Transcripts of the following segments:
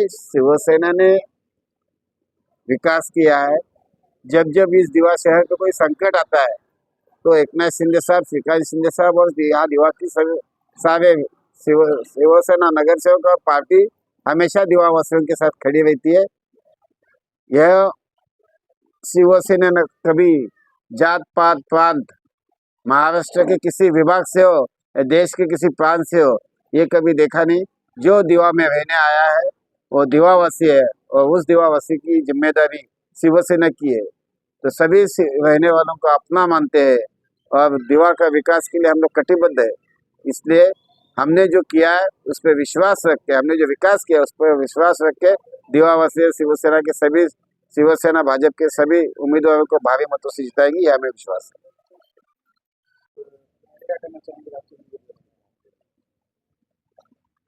शिवसेना ने विकास किया है। जब जब इस दिवा शहर को कोई संकट आता है तो एकनाथ शिंदे साहब, श्रीकांत शिंदे साहब और यहाँ दिवा की सारे शिवसेना नगर सेवक और पार्टी हमेशा दिवावासियों के साथ खड़ी रहती है। यह शिवसेना ने कभी जात पात प्रांत, महाराष्ट्र के किसी विभाग से हो या देश के किसी प्रांत से हो, ये कभी देखा नहीं। जो दिवा में रहने आया है वो दिवावासी है और उस दिवावासी की जिम्मेदारी शिवसेना की है। तो सभी रहने वालों को अपना मानते हैं और दिवा का विकास के लिए हम लोग कटिबद्ध है। इसलिए हमने जो किया है उस पर विश्वास रख के, हमने जो विकास किया उस पर विश्वास रख के दिवावासी शिवसेना के सभी, शिवसेना भाजपा के सभी उम्मीदवारों को भारी मतों से जिताएगी, यह हमें विश्वास है।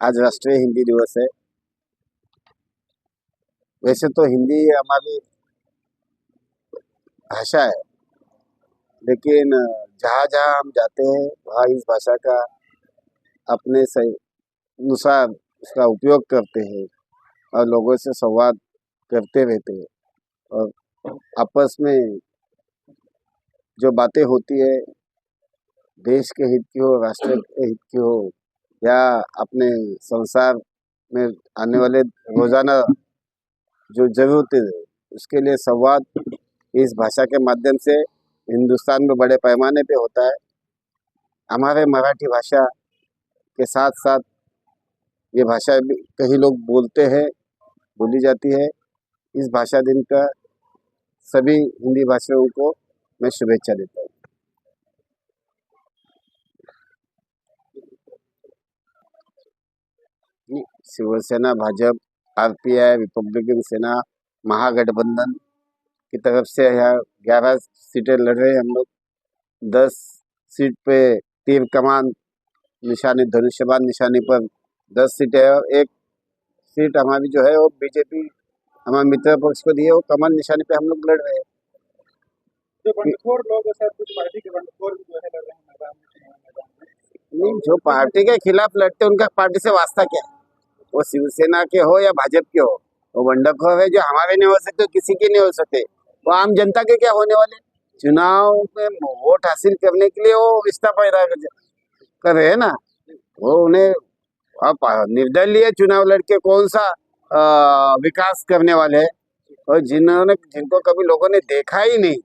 आज राष्ट्रीय हिंदी दिवस है। वैसे तो हिंदी हमारी भाषा है, लेकिन जहाँ जहाँ हम जाते हैं वहाँ इस भाषा का अपने सही अनुसार इसका उपयोग करते हैं और लोगों से संवाद करते रहते हैं। और आपस में जो बातें होती है, देश के हित की हो, राष्ट्र के हित की हो या अपने संसार में आने वाले रोजाना जो जरूरतें है उसके लिए संवाद इस भाषा के माध्यम से हिंदुस्तान में बड़े पैमाने पे होता है। हमारे मराठी भाषा के साथ साथ ये भाषा भी कई लोग बोलते हैं, बोली जाती है। इस भाषा दिन का सभी हिंदी भाषियों को मैं शुभेच्छा देता हूँ। शिवसेना, भाजपा, आरपीआई, रिपब्लिकन सेना, महागठबंधन की तरफ से यहाँ 11 सीटें लड़ रहे हैं हम लोग। 10 सीट पे तीर कमान निशानी, धनुष्यबाण निशानी पर 10 सीटें है और एक सीट हमारी जो है वो बीजेपी हमारे मित्र पक्ष को दी है, वो कमल निशानी पे हम लोग लड़ रहे हैं। जो बंडखोर लोग है सर, कुछ पार्टी के बंडखोर भी जो है लड़ रहे हैं मैदान में। नहीं, जो पार्टी के खिलाफ लड़ते हैं उनका पार्टी से वास्ता क्या है? वो शिवसेना के हो या भाजपा के हो, वो बंडखोर है जो हमारे नहीं हो सकते, किसी के नहीं हो सकते। वो आम जनता के क्या होने वाले? चुनाव में वोट हासिल करने के लिए वो रिश्ता पैदा कर रहे हैं ना। वो उन्हें अब निर्दलीय चुनाव लड़के कौन सा विकास करने वाले हैं? और जिनको कभी लोगों ने देखा ही नहीं,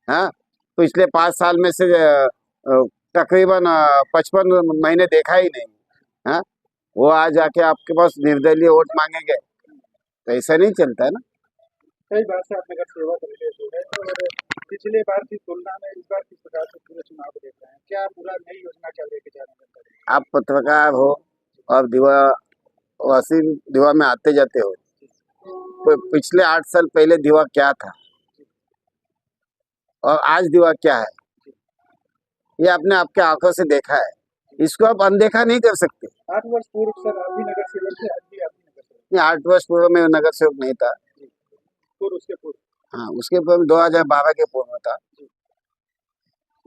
हाँ, पिछले 5 साल में से तकरीबन 55 महीने देखा ही नहीं, हाँ, वो आज आके आपके पास निर्दलीय वोट मांगेंगे, तो ऐसा नहीं चलता है ना। कई बार से आप नगर सेवा कर रहे हैं और पिछले बार की तुलना में इस बार किस प्रकार से पूरे चुनाव को देख रहे हैं? क्या पूरा नई योजना क्या लेके जा रहे हैं? आप पत्रकार हो और दिवावासी दिवा में आते जाते हो, तो पिछले 8 साल पहले दिवा क्या था और आज दिवा क्या है, ये आपने आपके आंखों से देखा है। इसको आप अनदेखा नहीं कर सकते। 8 वर्ष पूर्व सर आप भी नगर सेवक थे, आज भी आप नगर सेवक? 8 वर्ष पूर्व में नगर सेवक नहीं था। उसके पूर्व? हाँ, उसके पूर्व 2012 के पूर्व था।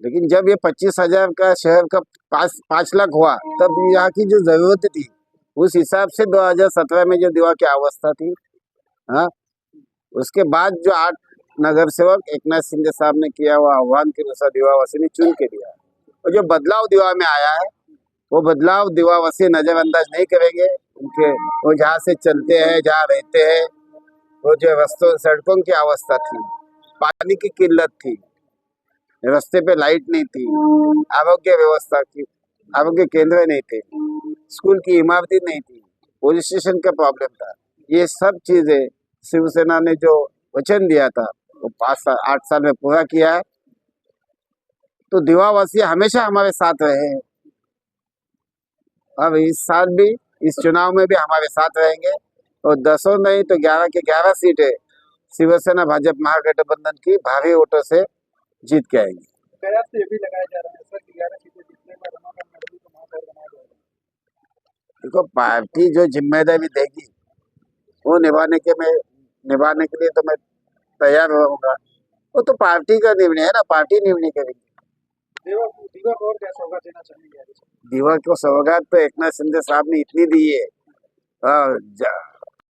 लेकिन जब ये 25,000 का शहर का 5 लाख हुआ, तब यहाँ की जो जरूरत थी उस हिसाब से 2017 में जो दिवा की अवस्था थी, हाँ, उसके बाद जो 8 नगर सेवक एकनाथ शिंदे साहब ने किया वो आह्वान के अनुसार दिवावासी ने चुन के दिया। और जो बदलाव दिवा में आया है वो बदलाव दिवावासी नजरअंदाज नहीं करेंगे। उनके वो जहाँ से चलते हैं, जहाँ रहते हैं, वो जो रस्तों सड़कों की अवस्था थी, पानी की किल्लत थी, रास्ते पे लाइट नहीं थी, आरोग्य व्यवस्था की, आरोग्य केंद्र नहीं थे, स्कूल की इमारतें नहीं थी, पुलिस स्टेशन का प्रॉब्लम था, ये सब चीजें शिवसेना ने जो वचन दिया था वो 8 साल में पूरा किया है। तो दिवावासी हमेशा हमारे साथ रहे हैं, अब इस साल भी, इस चुनाव में भी हमारे साथ रहेंगे और 10 नहीं तो 11 के 11 सीटें शिवसेना भाजपा महागठबंधन की भारी वोटों से जीत के आएंगे। कयास तो ये भी लगाया जा रहा है सर कि 11 सीटें जीतने में रमाकांत नगरी को महापौर बनाया जाएगा। देखो, पार्टी जो जिम्मेदारी देगी वो निभाने के लिए तो मैं तैयार रहूंगा। वो तो पार्टी का निर्णय है ना, पार्टी निर्णय करेगी। दिवा को और क्या सौगात देना चाहेंगे? दिवा को सौगात तो एकनाथ शिंदे साहब ने इतनी दी है,